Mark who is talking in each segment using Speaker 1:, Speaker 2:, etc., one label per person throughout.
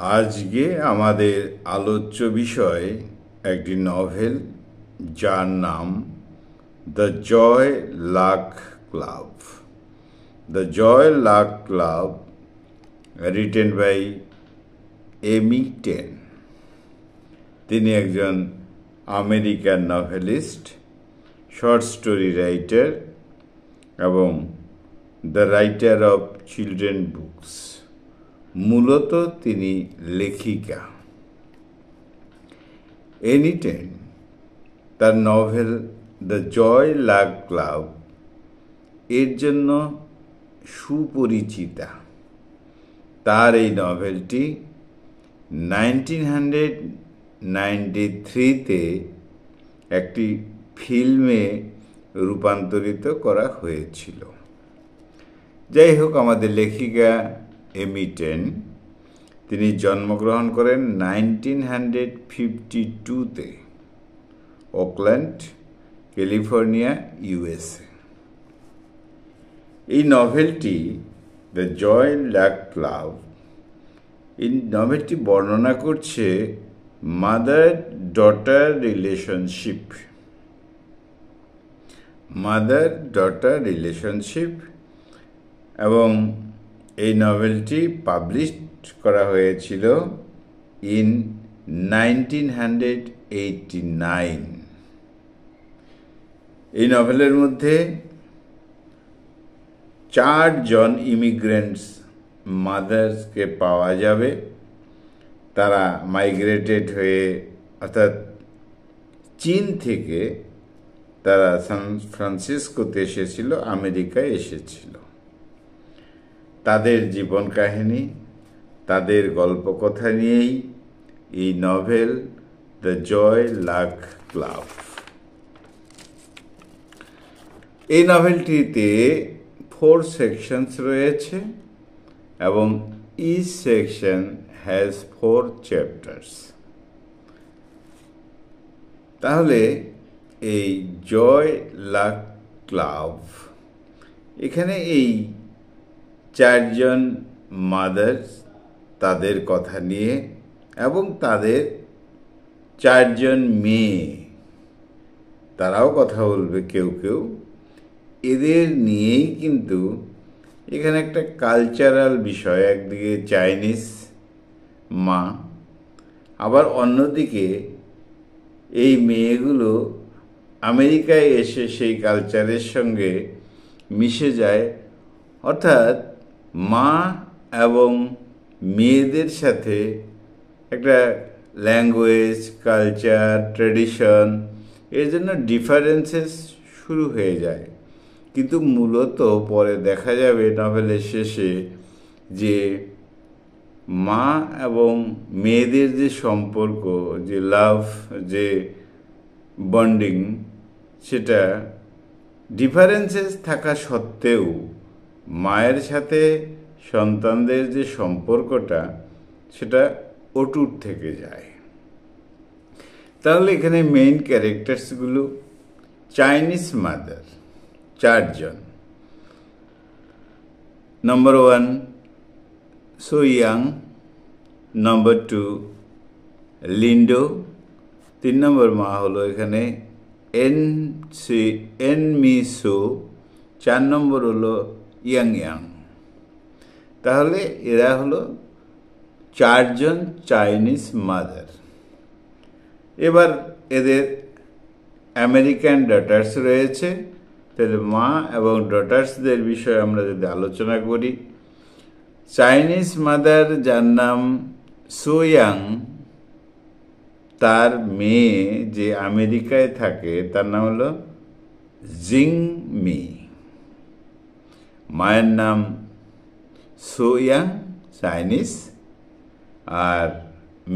Speaker 1: আজকে আমাদের আলোচ্য বিষয় একটি নভেল যার নাম the Joy Luck Club. The Joy Luck Club written by Amy Tan. তিনি একজন American novelist, short story writer এবং the writer of children books. মূলত তিনি লেখিকা। এমি টেন তার novel the Joy Luck Club এর জন্য সুপরিচিতা। তার এই নভেলটি 1993-তে একটি ফিল্মে রূপান্তরিত করা হয়েছিল। যাই হোক, আমাদের লেখিকা এমি টেন তিনি জন্মগ্রহণ করেন 1952-তে ওকল্যান্ড, ক্যালিফোর্নিয়া, ইউএসএ। এই নভেলটি দ্য জয় লাক ক্লাব, এই নভেলটি বর্ণনা করছে মাদার ডটার রিলেশনশিপ এবং এই নভেলটি পাবলিশ করা হয়েছিল ইন 1989। এই নভেলের মধ্যে 4 জন ইমিগ্রেন্টস মাদার্সকে পাওয়া যাবে। তারা মাইগ্রেটেড হয়ে, অর্থাৎ চীন থেকে তারা সান ফ্রান্সিসকোতে এসেছিল, আমেরিকায় এসেছিল। তাদের জীবন কাহিনী, তাদের গল্পকথা নিয়েই এই novel the Joy Luck Club. এই নভেলটিতে 4 সেকশনস রয়েছে এবং ইচ সেকশন হ্যাজ 4 চ্যাপ্টার্স। তাহলে এই জয় লাক ক্লাব, এখানে এই 4 জন মাদার্স, তাদের কথা নিয়ে এবং তাদের 4 জন মেয়ে, তারাও কথা বলবে কেউ কেউ, এদের নিয়েই কিন্তু এখানে একটা কালচারাল বিষয়। একদিকে চাইনিজ মা, আবার অন্যদিকে এই মেয়েগুলো আমেরিকায় এসে সেই কালচারের সঙ্গে মিশে যায়। অর্থাৎ মা এবং মেয়েদের সাথে একটা ল্যাঙ্গুয়েজ, কালচার, ট্র্যাডিশন, এর জন্য ডিফারেন্সেস শুরু হয়ে যায়। কিন্তু মূলত পরে দেখা যাবে নভেলের শেষে যে মা এবং মেয়েদের যে সম্পর্ক, যে লাভ, যে বন্ডিং, সেটা ডিফারেন্সেস থাকা সত্ত্বেও মায়ের সাথে সন্তানদের যে সম্পর্কটা, সেটা অটুট থেকে যায়। তাহলে এখানে মেইন ক্যারেক্টার্সগুলো চাইনিজ মাদার, 4 জন। নম্বর 1 সো ইয়াং, নম্বর 2 লিন্ডো, 3 নম্বর মা হলো এখানে এন মি সো, 4 নম্বর হলো ইয়াং। তাহলে এরা হলো 4 জন চাইনিজ মাদার। এবার এদের আমেরিকান ডটার্স রয়েছে। তাহলে মা এবং ডটার্সদের বিষয়ে আমরা যদি আলোচনা করি, চাইনিজ মাদার যার নাম সো ইয়াং, তার মেয়ে যে আমেরিকায় থাকে তার নাম হলো জিং মি। মায়ের নাম সো ইয়াং, চাইনিজ, আর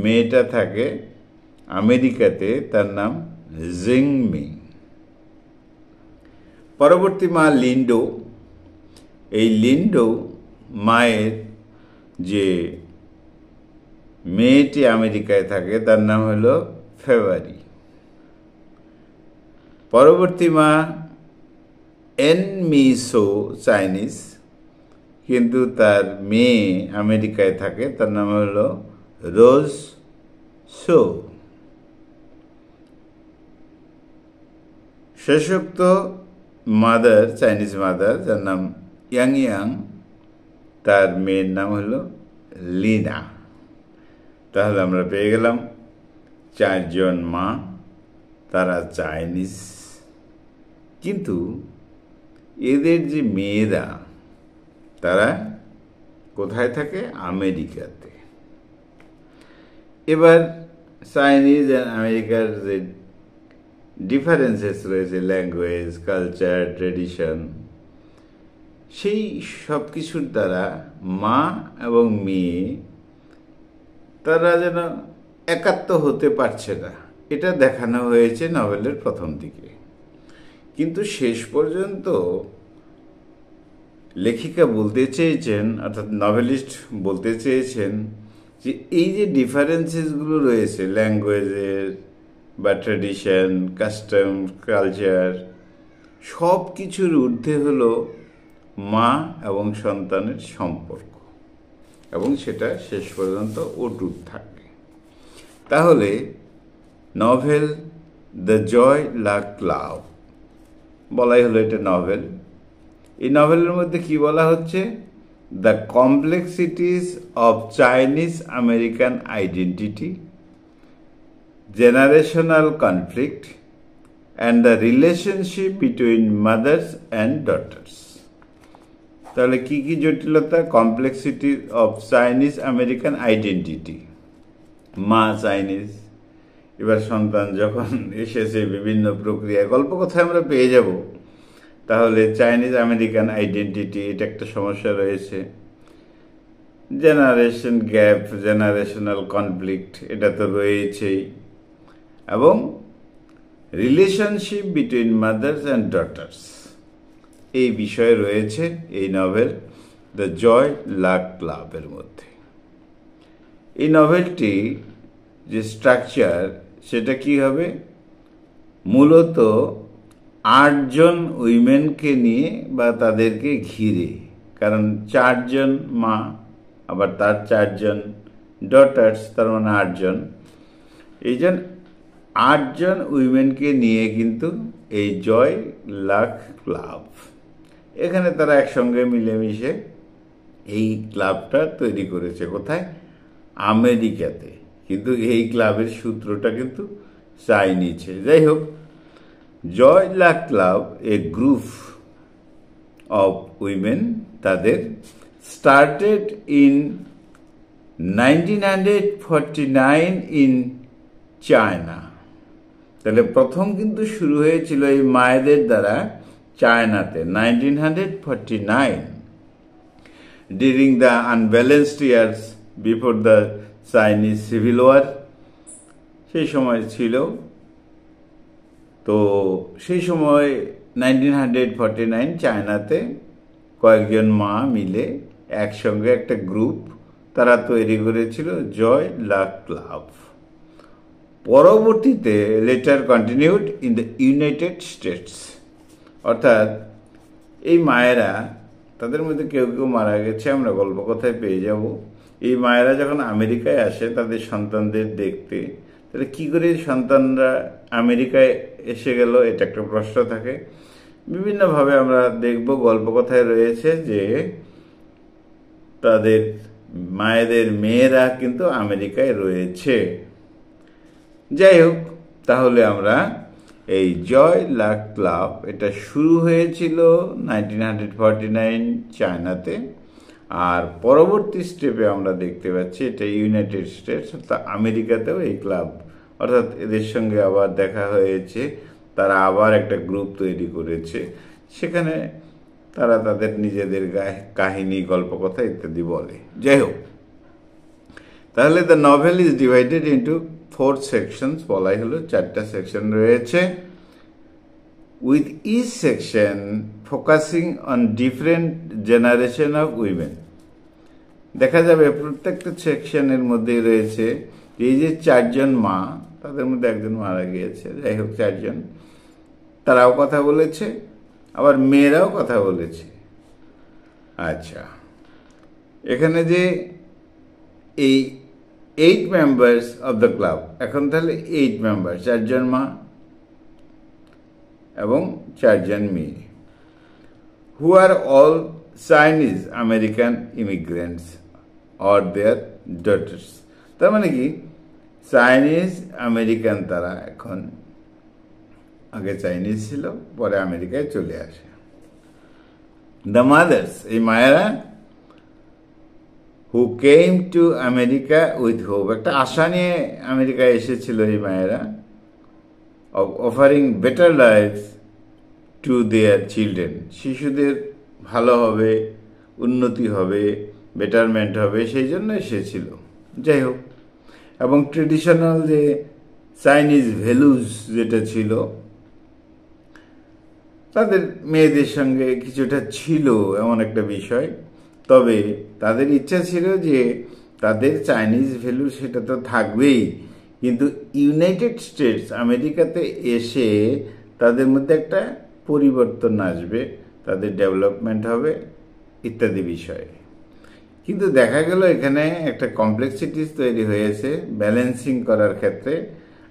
Speaker 1: মেয়েটা থাকে আমেরিকাতে, তার নাম জিং মি। পরবর্তী মা লিন্ডো। এই লিন্ডো মায়ের যে মেয়েটি আমেরিকায় থাকে তার নাম হলো ফেব্রুয়ারি। পরবর্তী মা এন মি সো, চাইনিজ, কিন্তু তার মেয়ে আমেরিকায় থাকে, তার নাম হলো রোজ শো। শেষোক্ত মাদার, চাইনিজ মাদার, যার নাম ইয়াং ইয়াং, তার মেয়ের নাম হলো লিনা। তাহলে আমরা পেয়ে গেলাম 4 জন মা, তারা চাইনিজ, কিন্তু এদের যে মেয়েরা তারা কোথায় থাকে? আমেরিকাতে। এবার চাইনিজ আর আমেরিকার যে ডিফারেন্সেস রয়েছে, ল্যাঙ্গুয়েজ, কালচার, ট্রেডিশন, সেই সব কিছুর দ্বারা মা এবং মেয়ে তারা যেন একাত্ম হতে পারছে না, এটা দেখানো হয়েছে নভেলের প্রথম দিকে। কিন্তু শেষ পর্যন্ত লেখিকা বলতে চেয়েছেন, অর্থাৎ নভেলিস্ট বলতে চেয়েছেন, যে এই যে ডিফারেন্সেসগুলো রয়েছে ল্যাঙ্গুয়েজের বা ট্র্যাডিশন, কাস্টম, কালচার, সব কিছুর ঊর্ধ্বে হলো মা এবং সন্তানের সম্পর্ক, এবং সেটা শেষ পর্যন্ত অটুট থাকে। তাহলে নভেল দ্য জয় লাক লাভ বলাই হলো এটা নভেল। এই নভেলের মধ্যে কি বলা হচ্ছে? The complexities of Chinese American identity, generational conflict and the relationship between mother's and daughters. তাহলে কি কি জটিলতা? Complexity of Chinese American identity, মা চাইনিজ, এবার সন্তান যখন এসেছে বিভিন্ন প্রক্রিয়া, গল্প কথায় আমরা পেয়ে যাব। তাহলে চাইনিজ আমেরিকান আইডেন্টিটি, এটা একটা সমস্যা রয়েছে। জেনারেশন গ্যাপ, জেনারেশনাল কনফ্লিক্ট, এটা তো রয়েছেই, এবং relationship between mother's and daughters, এই বিষয়ে রয়েছে এই নভেল দ্য জয় লাক লাভের মধ্যে। এই নভেলটি যে স্ট্রাকচার, সেটা কি হবে? মূলত 8 জন উইমেনকে নিয়ে বা তাদেরকে ঘিরে, কারণ 4 জন মা, আবার তার 4 জন ডটার্স, তার মানে 8 জন। এই 8 জন উইমেনকে নিয়ে কিন্তু এই জয় লাক ক্লাব, এখানে তারা একসঙ্গে মিলেমিশে এই ক্লাবটা তৈরি করেছে। কোথায়? আমেরিকাতে। কিন্তু এই ক্লাবের সূত্রটা কিন্তু চাইনিজে। যাই হোক, Joy Luck Club a group of women, তাদের স্টার্টেড ইন 1949 ইন চায়না। তাহলে প্রথম কিন্তু শুরু হয়েছিল এই মায়েদের দ্বারা চায়নাতে 1949, during the unbalanced years before the Chinese civil war. সেই সময় ছিল, তো সেই সময় 1949 চায়নাতে কয়েকজন মা মিলে একসঙ্গে একটা গ্রুপ তারা তৈরি করেছিল জয় লাক ক্লাব। পরবর্তীতে letter continued in the United states, অর্থাৎ এই মায়েরা, তাদের মধ্যে কেউ কেউ মারা গেছে, আমরা গল্প কথায় পেয়ে যাব। এই মায়েরা যখন আমেরিকায় আসে তাদের সন্তানদের দেখতে, তাহলে কী করে সন্তানরা আমেরিকায় এসে গেল, এটা একটা প্রশ্ন থাকে। বিভিন্নভাবে আমরা দেখব, গল্প কথায় রয়েছে যে তাদের মায়েদের মেয়েরা কিন্তু আমেরিকায় রয়েছে। যাই হোক, তাহলে আমরা এই জয় লাক ক্লাব, এটা শুরু হয়েছিল 1949 চায়নাতে, আর পরবর্তী স্টেপে আমরা দেখতে পাচ্ছি এটা ইউনাইটেড স্টেটস, অর্থাৎ আমেরিকাতেও এই ক্লাব, অর্থাৎ এদের সঙ্গে আবার দেখা হয়েছে, তারা আবার একটা গ্রুপ তৈরি করেছে, সেখানে তারা তাদের নিজেদের কাহিনী, গল্পকথা ইত্যাদি বলে। যাই হোক, তাহলে the novel is divided into 4 sections, বলাই হলো 4টা সেকশন রয়েছে, with each section focusing on different generation of women. দেখা যাবে প্রত্যেকটা সেকশনের মধ্যেই রয়েছে এই যে 4 জন মা, তাদের মধ্যে একজন মারা গিয়েছে, যাই হোক 4 জন, তারাও কথা বলেছে, আবার মেয়েরাও কথা বলেছে। আচ্ছা, এখানে যে এই 8 মেম্বার্স অফ দ্য ক্লাব, এখন তাহলে 8 মেম্বার, 4 জন মা এবং 4 জন মেয়ে, who are all Chinese American immigrants or their daughters। তার মানে কি, চাইনিজ আমেরিকান তারা, এখন আগে চাইনিজ ছিল, পরে আমেরিকায় চলে আসে। দ্য মাদার্স, এই মায়েরা, who came to America with hope, একটা আশা নিয়ে আমেরিকায় এসেছিল এই মায়েরা, of offering better life to their children, শিশুদের ভালো হবে, উন্নতি হবে, বেটারমেন্ট হবে, সেই জন্য এসেছিল। যাই হোক, এবং ট্রেডিশনাল যে চাইনিজ ভ্যালুজ যেটা ছিল তাদের মেয়েদের সঙ্গে কিছুটা ছিল, এমন একটা বিষয়। তবে তাদের ইচ্ছা ছিল যে তাদের চাইনিজ ভ্যালু সেটা তো থাকবেই, কিন্তু ইউনাইটেড স্টেটস আমেরিকাতে এসে তাদের মধ্যে একটা পরিবর্তন আসবে, তাদের ডেভেলপমেন্ট হবে ইত্যাদি বিষয়ে। কিন্তু দেখা গেল এখানে একটা কমপ্লেক্সিটিস তৈরি হয়েছে ব্যালেন্সিং করার ক্ষেত্রে,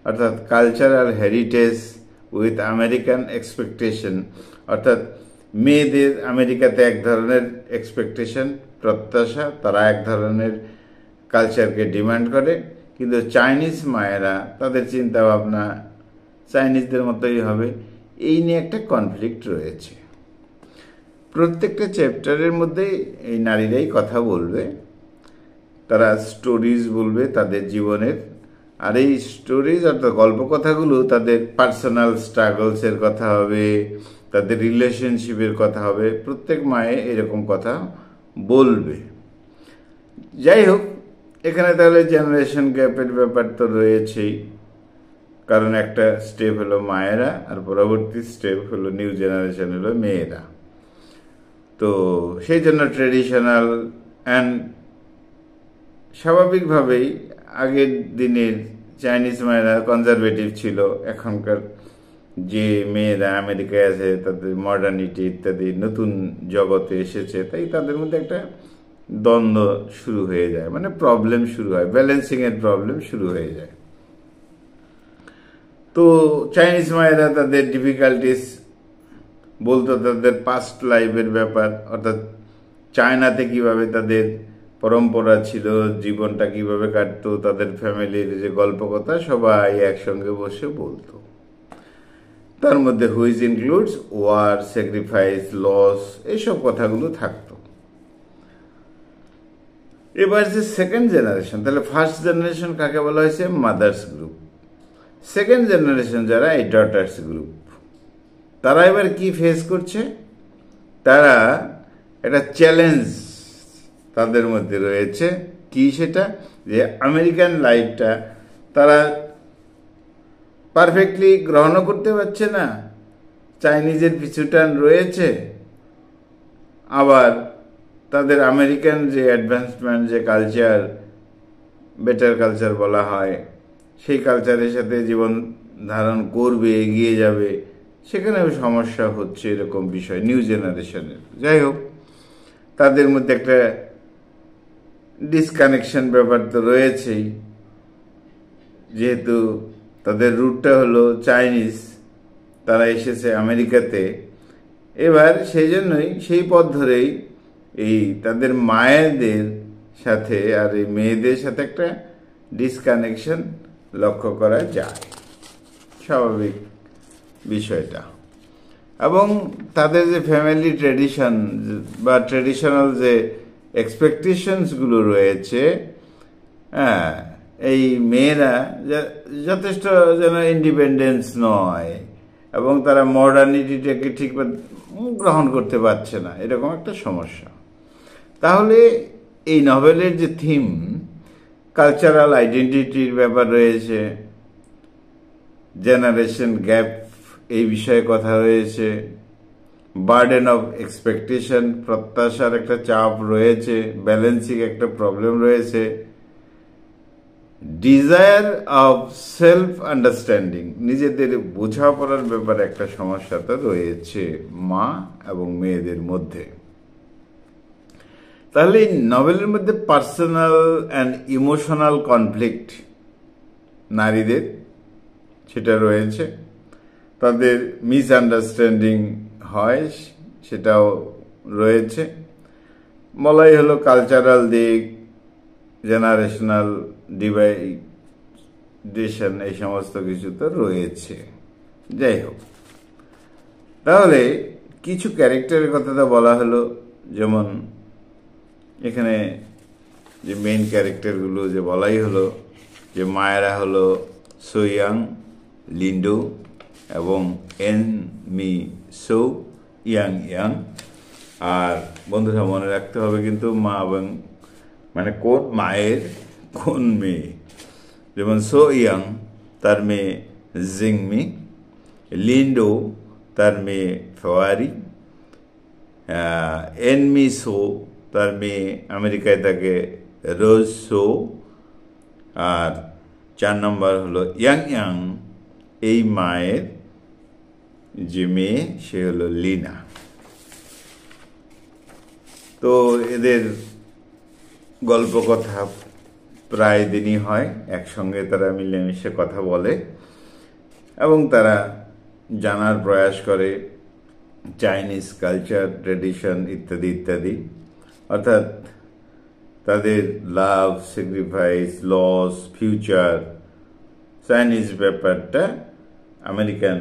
Speaker 1: অর্থাৎ cultural heritage with American expectation, অর্থাৎ মেয়েদের আমেরিকাতে এক ধরনের এক্সপেকটেশন, প্রত্যাশা, তারা এক ধরনের কালচারকে ডিমান্ড করে, কিন্তু চাইনিজ মায়েরা তাদের চিন্তা ভাবনা চাইনিজদের মতোই হবে। এই নিয়ে একটা কনফ্লিক্ট রয়েছে। প্রত্যেকটা চ্যাপ্টারের মধ্যে এই নারীরাই কথা বলবে, তারা স্টোরিজ বলবে তাদের জীবনের, আর এই স্টোরিজ অর্থাৎ গল্পকথাগুলো তাদের পার্সোনাল স্ট্রাগলসের কথা হবে, তাদের রিলেশনশিপের কথা হবে। প্রত্যেক মায়ে এরকম কথা বলবে। যাই হোক, এখানে তাহলে জেনারেশন গ্যাপের ব্যাপার তো রয়েছেই, কারণ একটা স্টেপ হলো মায়েরা আর পরবর্তী স্টেপ হলো নিউ জেনারেশন হলো মেয়েরা। তো সেই জন্য ট্রেডিশনাল অ্যান্ড স্বাভাবিকভাবেই আগের দিনের চাইনিজ মায়েরা কনজারভেটিভ ছিল, এখনকার যে মেয়েরা আমেরিকায় আছে তাদের মডার্নিটি ইত্যাদি নতুন জগতে এসেছে, তাই তাদের মধ্যে একটা দ্বন্দ্ব শুরু হয়ে যায়, মানে প্রবলেম শুরু হয়, ব্যালেন্সিংয়ের প্রবলেম শুরু হয়ে যায়। তো চাইনিজ মায়েরা তাদের ডিফিকাল্টিস বলতো, তাদের পাস্ট লাইফের ব্যাপার, অর্থাৎ চায়নাতে কিভাবে তাদের পরম্পরা ছিল, জীবনটা কিভাবে কাটতো, তাদের ফ্যামিলির যে গল্প কথা সবাই একসঙ্গে বসে বলতো। তার মধ্যে which includes war, sacrifice, loss, এইসব কথাগুলো থাকতো। এবার যে সেকেন্ড জেনারেশন, তাহলে ফার্স্ট জেনারেশন কাকে বলা হয়েছে? Mother's group. সেকেন্ড জেনারেশন যারা, এই ডটার্স গ্রুপ, তারা এবার কি ফেস করছে? তারা একটা চ্যালেঞ্জ তাদের মধ্যে রয়েছে। কি সেটা? যে আমেরিকান লাইফটা তারা পারফেক্টলি গ্রহণও করতে পারছে না, চাইনিজের পিছুটান রয়েছে, আবার তাদের আমেরিকান যে অ্যাডভান্সমেন্ট, যে কালচার, বেটার কালচার বলা হয়, সেই কালচারের সাথে জীবন ধারণ করবে, এগিয়ে যাবে, সেখানেও সমস্যা হচ্ছে, এরকম বিষয় নিউ জেনারেশনের। যাই হোক, তাদের মধ্যে একটা ডিসকানেকশন ব্যাপার তো রয়েছেই, যেহেতু তাদের রুটটা হলো চাইনিজ, তারা এসেছে আমেরিকাতে। এবার সেই জন্যই সেই পথ ধরেই এই তাদের মায়েদের সাথে আর এই মেয়েদের সাথে একটা ডিসকানেকশন লক্ষ্য করা যায়, স্বাভাবিক বিষয়টা। এবং তাদের যে ফ্যামিলি ট্রেডিশন বা ট্রেডিশনাল যে এক্সপেকটেশনসগুলো রয়েছে, হ্যাঁ, এই মেয়েরা যথেষ্ট যেন ইন্ডিপেন্ডেন্স নয় এবং তারা মডার্নিটিটাকে ঠিক গ্রহণ করতে পারছে না, এরকম একটা সমস্যা। তাহলে এই নভেলের যে থিম, কালচারাল আইডেন্টিটির ব্যাপার রয়েছে, জেনারেশন গ্যাপ এই বিষয়ে কথা রয়েছে, বার্ডেন অফ এক্সপেকটেশন, প্রত্যাশার একটা চাপ রয়েছে, ব্যালেন্সিং একটা প্রবলেম রয়েছে, ডিজায়ার অফ সেলফ আন্ডারস্ট্যান্ডিং, নিজেদের বোঝাপড়ার ব্যাপারে একটা সমস্যা তো রয়েছে মা এবং মেয়েদের মধ্যে। তাহলে এই নভেলের মধ্যে পার্সোনাল অ্যান্ড ইমোশনাল কনফ্লিক্ট নারীদের সেটা রয়েছে, তাদের মিসআন্ডারস্ট্যান্ডিং হয় সেটাও রয়েছে, বলাই হলো কালচারাল দিক, জেনারেশনাল ডিভাইডেশন, এই সমস্ত কিছু তো রয়েছে। যাই হোক, তাহলে কিছু ক্যারেক্টারের কথা তো বলা হলো, যেমন এখানে যে মেইন ক্যারেক্টারগুলো যে বলাই হলো, যে মায়েরা হলো সোয়াং, লিন্ডো এবং An Mei Hsu Ying Ying. আর বন্ধুরা মনে রাখতে হবে কিন্তু মা এবং মানে কোন মায়ের কোন মেয়ে, যেমন সো ইয়াং তার মেয়ে জিংমি, লিন্ডো তার মেয়ে ফেওয়ারি, এন মি সো তার মেয়ে আমেরিকায় থাকে রোজ সো, আর 4 নম্বর হলো ইয়াং ইয়াং, এই মায়ের যে মেয়ে সে হলো লিনা। তো এদের গল্প কথা প্রায় দিনই হয়, একসঙ্গে তারা মিলেমিশে কথা বলে এবং তারা জানার প্রয়াস করে চাইনিজ কালচার, ট্রেডিশন ইত্যাদি ইত্যাদি। অর্থাৎ তাদের লাভ, স্যাক্রিফাইস, লস, ফিউচার, চাইনিজ ব্যাপারটা আমেরিকান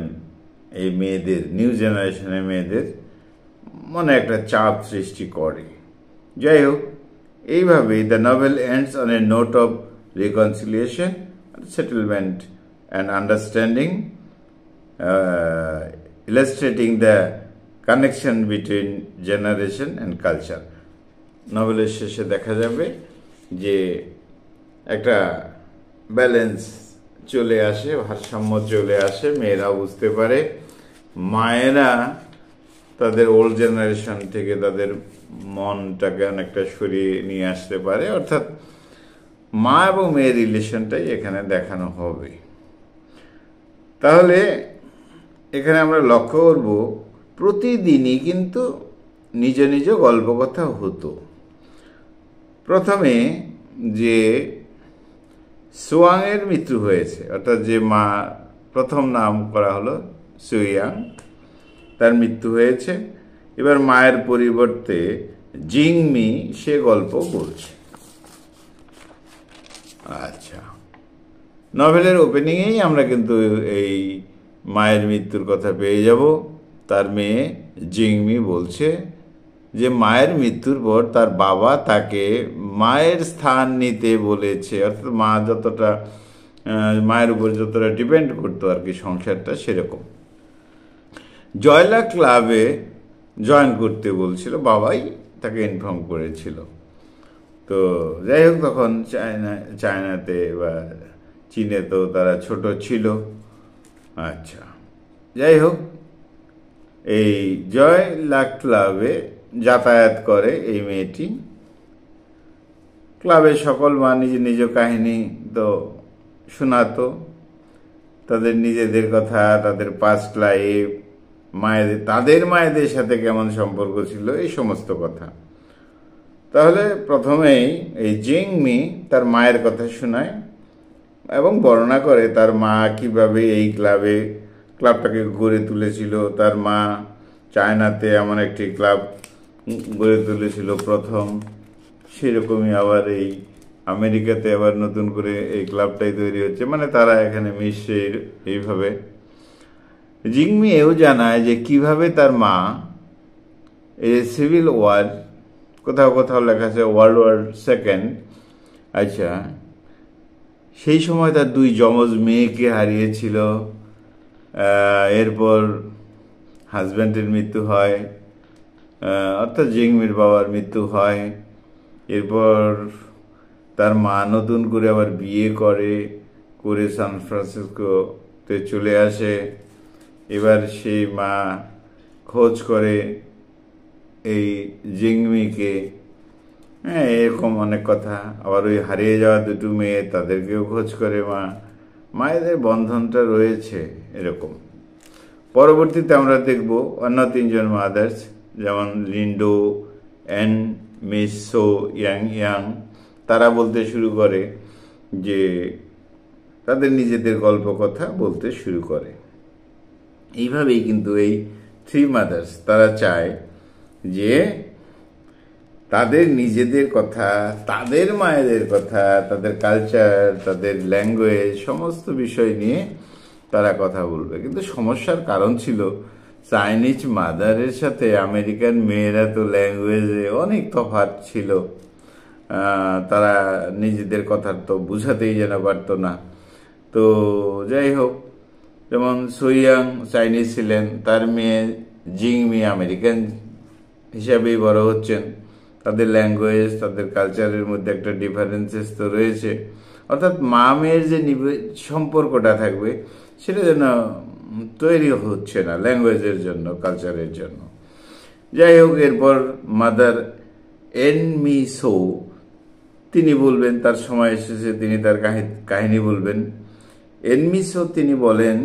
Speaker 1: এই মেয়েদের, নিউ জেনারেশনের মেয়েদের মনে একটা চাপ সৃষ্টি করে। যাই হোক, এইভাবেই the novel ends on a note of reconciliation, settlement and understanding, illustrating the connection between generation and culture. নভেলের শেষে দেখা যাবে যে একটা ব্যালেন্স চলে আসে, ভারসাম্য চলে আসে, মেয়েরাও বুঝতে পারে, মায়েরা তাদের ওল্ড জেনারেশন থেকে তাদের মনটাকে অনেকটা সরিয়ে নিয়ে আসতে পারে। অর্থাৎ মা এবং মেয়ের রিলেশনটাই এখানে দেখানো হবে। তাহলে এখানে আমরা লক্ষ্য করব প্রতিদিনই কিন্তু নিজ নিজ গল্পকথা হতো। প্রথমে যে সোয়াংয়ের মৃত্যু হয়েছে, অর্থাৎ যে মা প্রথম নাম করা হলো সোয়াং, তার মৃত্যু হয়েছে। এবার মায়ের পরিবর্তে জিংমি সে গল্প বলছে। আচ্ছা, নভেলের ওপেনিংয়েই আমরা কিন্তু এই মায়ের মৃত্যুর কথা পেয়ে যাব। তার মেয়ে জিংমি বলছে যে মায়ের মৃত্যুর পর তার বাবা তাকে মায়ের স্থান নিতে বলেছে, অর্থাৎ মা যতটা মায়ের উপর যতটা ডিপেন্ড করতো আর কি সংসারটা, সেরকম। জয়লা ক্লাবে জয়েন করতে বলছিল, বাবাই তাকে ইনফর্ম করেছিল। তো যাই হোক, তখন চায়নাতে বা চীনে তো তারা ছোট ছিল। আচ্ছা, যাই হোক, এই জয়লা ক্লাবে যাতায়াত করে এই মেয়েটি। ক্লাবের সকল মা নিজ নিজ কাহিনী তো শোনাতো, তাদের নিজেদের কথা, তাদের পাস্ট লাইফ, মায়েদের, তাদের মায়েদের সাথে কেমন সম্পর্ক ছিল, এই সমস্ত কথা। তাহলে প্রথমেই এই জিংমি তার মায়ের কথা শোনায় এবং বর্ণনা করে তার মা কিভাবে এই ক্লাবটাকে গড়ে তুলেছিল। তার মা চায়নাতে এমন একটি ক্লাব গড়ে তুলেছিল প্রথম, সেরকমই আবার এই আমেরিকাতে আবার নতুন করে এই ক্লাবটাই তৈরি হচ্ছে, মানে তারা এখানে মিশছে এইভাবে। জিংমি এও জানায় যে কিভাবে তার মা এই সিভিল ওয়ার, কোথাও কোথাও লেখা আছে ওয়ার্ল্ড ওয়ার সেকেন্ড, আচ্ছা, সেই সময় তার 2 যমজ মেয়েকে হারিয়েছিল। এরপর হাজব্যান্ডের মৃত্যু হয়, অর্থাৎ জিংমির বাবার মৃত্যু হয়। এরপর তার মা নতুন করে আবার বিয়ে করে সান ফ্রান্সিসকোতে চলে আসে। এবার সেই মা খোঁজ করে এই জিংমিকে, হ্যাঁ, এরকম অনেক কথা। আবার ওই হারিয়ে যাওয়া 2 মেয়ে, তাদেরকেও খোঁজ করে মা। মায়েদের বন্ধনটা রয়েছে এরকম। পরবর্তীতে আমরা দেখব অন্য 3 জন মাদার্স, যেমন Lindo, An Mei Hsu Ying Ying, তারা বলতে শুরু করে যে তাদের নিজেদের গল্প কথা বলতে শুরু করে। এইভাবেই কিন্তু এই থ্রি মাদার্স তারা চায় যে তাদের নিজেদের কথা, তাদের মায়েদের কথা, তাদের কালচার, তাদের ল্যাঙ্গুয়েজ, সমস্ত বিষয় নিয়ে তারা কথা বলবে। কিন্তু সমস্যার কারণ ছিল চাইনিজ মাদারের সাথে আমেরিকান মেয়েরা তো ল্যাঙ্গুয়েজে অনেক তফাৎ ছিল। তারা নিজেদের কথা তো বুঝাতেই যেন পারত না। তো যাই হোক, যেমন সোয়াং চাইনিজ ছিলেন, তার মেয়ে জিংমি আমেরিকান হিসাবেই বড় হচ্ছেন। তাদের ল্যাঙ্গুয়েজ, তাদের কালচারের মধ্যে একটা ডিফারেন্সেস তো রয়েছে। অর্থাৎ মা মেয়ের যে সম্পর্কটা থাকবে সেটা যেন তৈরি হচ্ছে না ল্যাঙ্গুয়েজের জন্য, কালচারের জন্য। যাই হোক, এরপর মাদার এন মি সো তিনি বলবেন, তার সময় এসেছে তিনি তার কাহিনী বলবেন। এনমিসো তিনি বলেন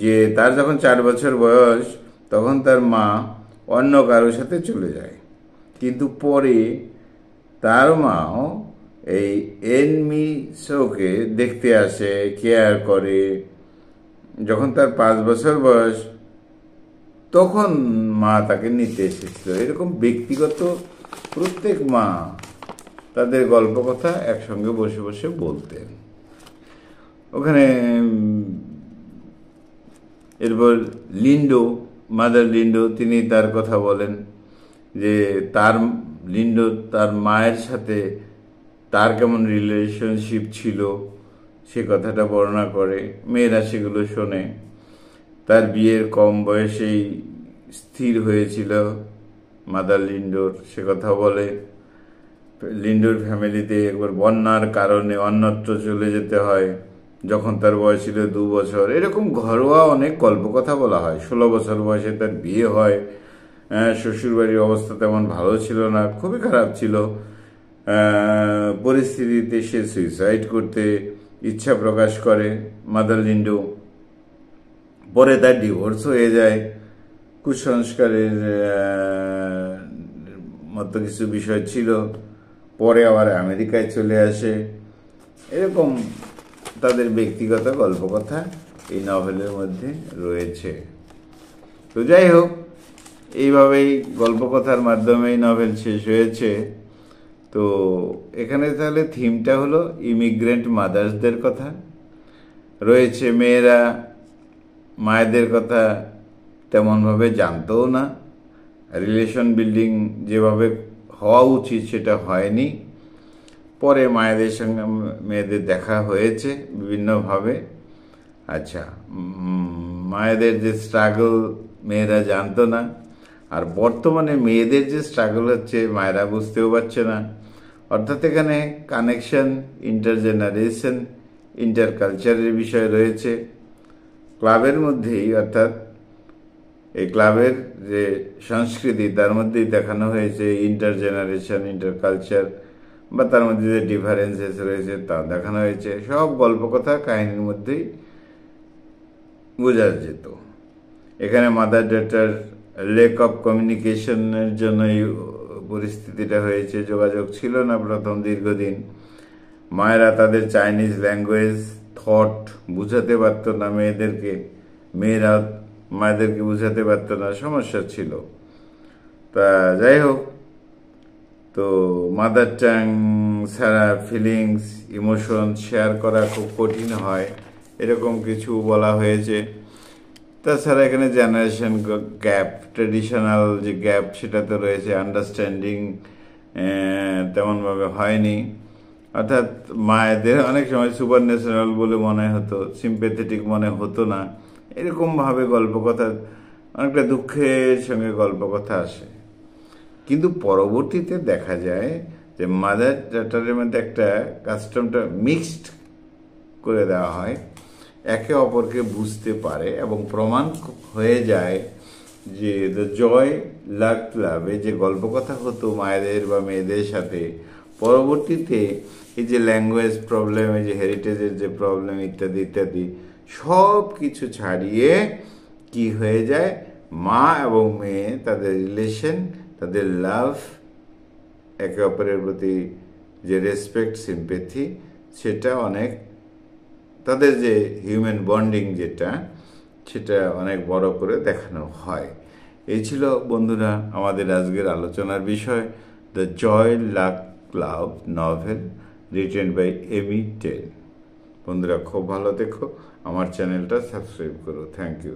Speaker 1: যে তার যখন 4 বছর বয়স তখন তার মা অন্য কারোর সাথে চলে যায়, কিন্তু পরে তার মাও এই এনমিসোকে দেখতে আসে, কেয়ার করে। যখন তার 5 বছর বয়স তখন মা তাকে নিতে এসেছিল। এরকম ব্যক্তিগত প্রত্যেক মা তাদের গল্প কথা একসঙ্গে বসে বসে বলতেন। ওখানে এরপর লিন্ডো, মাদার লিন্ডো, তিনি তার কথা বলেন যে লিন্ডো তার মায়ের সাথে তার কেমন রিলেশনশিপ ছিল সে কথাটা বর্ণনা করে। মেয়েরা সেগুলো শোনে। তার বিয়ের কম বয়সেই স্থির হয়েছিল মাদার লিন্ডোর, সে কথা বলে। লিন্ডোর ফ্যামিলিতে একবার বন্যার কারণে অন্যত্র চলে যেতে হয় যখন তার বয়স ছিল 2 বছর। এরকম ঘরোয়া অনেক গল্প কথা বলা হয়। 16 বছর বয়সে তার বিয়ে হয়। শ্বশুরবাড়ির অবস্থা তেমন ভালো ছিল না, খুবই খারাপ ছিল। পরিস্থিতিতে সে সুইসাইড করতে ইচ্ছা প্রকাশ করে মাদার লিন্ডো। পরে তার ডিভোর্স হয়ে যায়। কুসংস্কারের মতো কিছু বিষয় ছিল। পরে আবার আমেরিকায় চলে আসে। এরকম তাদের ব্যক্তিগত গল্পকথা এই নভেলের মধ্যে রয়েছে। তো যাই হোক, এইভাবেই গল্পকথার মাধ্যমে এই নভেল শেষ হয়েছে। তো এখানে তাহলে থিমটা হলো ইমিগ্রেন্ট মাদার্সদের কথা রয়েছে। মেয়েরা মায়েদের কথা তেমনভাবে জানতও না। রিলেশন বিল্ডিং যেভাবে হওয়া উচিত সেটা হয়নি। পরে মায়েদের সঙ্গে মেয়েদের দেখা হয়েছে বিভিন্নভাবে। আচ্ছা, মায়েদের যে স্ট্রাগল মেয়েরা জানতো না, আর বর্তমানে মেয়েদের যে স্ট্রাগল হচ্ছে মায়েরা বুঝতেও পারছে না। অর্থাৎ এখানে কানেকশন, ইন্টারজেনারেশন, ইন্টারকালচারের বিষয় রয়েছে ক্লাবের মধ্যেই। অর্থাৎ এই ক্লাবের যে সংস্কৃতি তার মধ্যেই দেখানো হয়েছে ইন্টারজেনারেশন, ইন্টারকালচার, বা তার মধ্যে যে ডিফারেন্সেস রয়েছে তা দেখানো হয়েছে। সব গল্পকথা কাহিনীর মধ্যেই বোঝা যেত। এখানে মাদার ডটার লেক অফ কমিউনিকেশনের জন্য এই পরিস্থিতিটা হয়েছে। যোগাযোগ ছিল না প্রথম দীর্ঘদিন। মায়েরা তাদের চাইনিজ ল্যাঙ্গুয়েজ, থট বুঝাতে পারত না মেয়েদেরকে, মেয়েরা মায়েদেরকে বুঝাতে পারত না, সমস্যা ছিল। তা যাই হোক, তো মাদার টাং ছাড়া ফিলিংস, ইমোশন শেয়ার করা খুব কঠিন হয়, এরকম কিছু বলা হয়েছে। তাছাড়া এখানে জেনারেশন গ্যাপ, ট্রেডিশনাল যে গ্যাপ সেটা তো রয়েছে। আন্ডারস্ট্যান্ডিং তেমনভাবে হয়নি। অর্থাৎ মায়েদের অনেক সময় সুপার ন্যাচারাল বলে মনে হতো, সিম্প্যাথেটিক মনে হতো না। এরকমভাবে গল্পকথা অনেকটা দুঃখের সঙ্গে গল্পকথা আসে। কিন্তু পরবর্তীতে দেখা যায় যে মাদার ডটারের মধ্যে একটা কাস্টমটা মিক্সড করে দেওয়া হয়, একে অপরকে বুঝতে পারে এবং প্রমাণ হয়ে যায় যে দ্য জয় লাক ক্লাবে যে গল্পকথা হতো মায়েদের বা মেয়েদের সাথে, পরবর্তীতে এই যে ল্যাঙ্গুয়েজ প্রবলেম, এই যে হেরিটেজের যে প্রবলেম ইত্যাদি ইত্যাদি সব কিছু ছাড়িয়ে কি হয়ে যায়, মা এবং মেয়ে তাদের রিলেশন, তাদের লাভ একে অপরের প্রতি যে রেসপেক্ট সিম্পেথি, সেটা অনেক, তাদের যে হিউম্যান বন্ডিং যেটা, সেটা অনেক বড় করে দেখানো হয়। এই ছিল বন্ধুরা আমাদের আজকের আলোচনার বিষয়, the Joy Luck Club novel written by Amy Tan. বন্ধুরা খুব ভালো দেখো, আমার চ্যানেলটা সাবস্ক্রাইব করো। Thank you.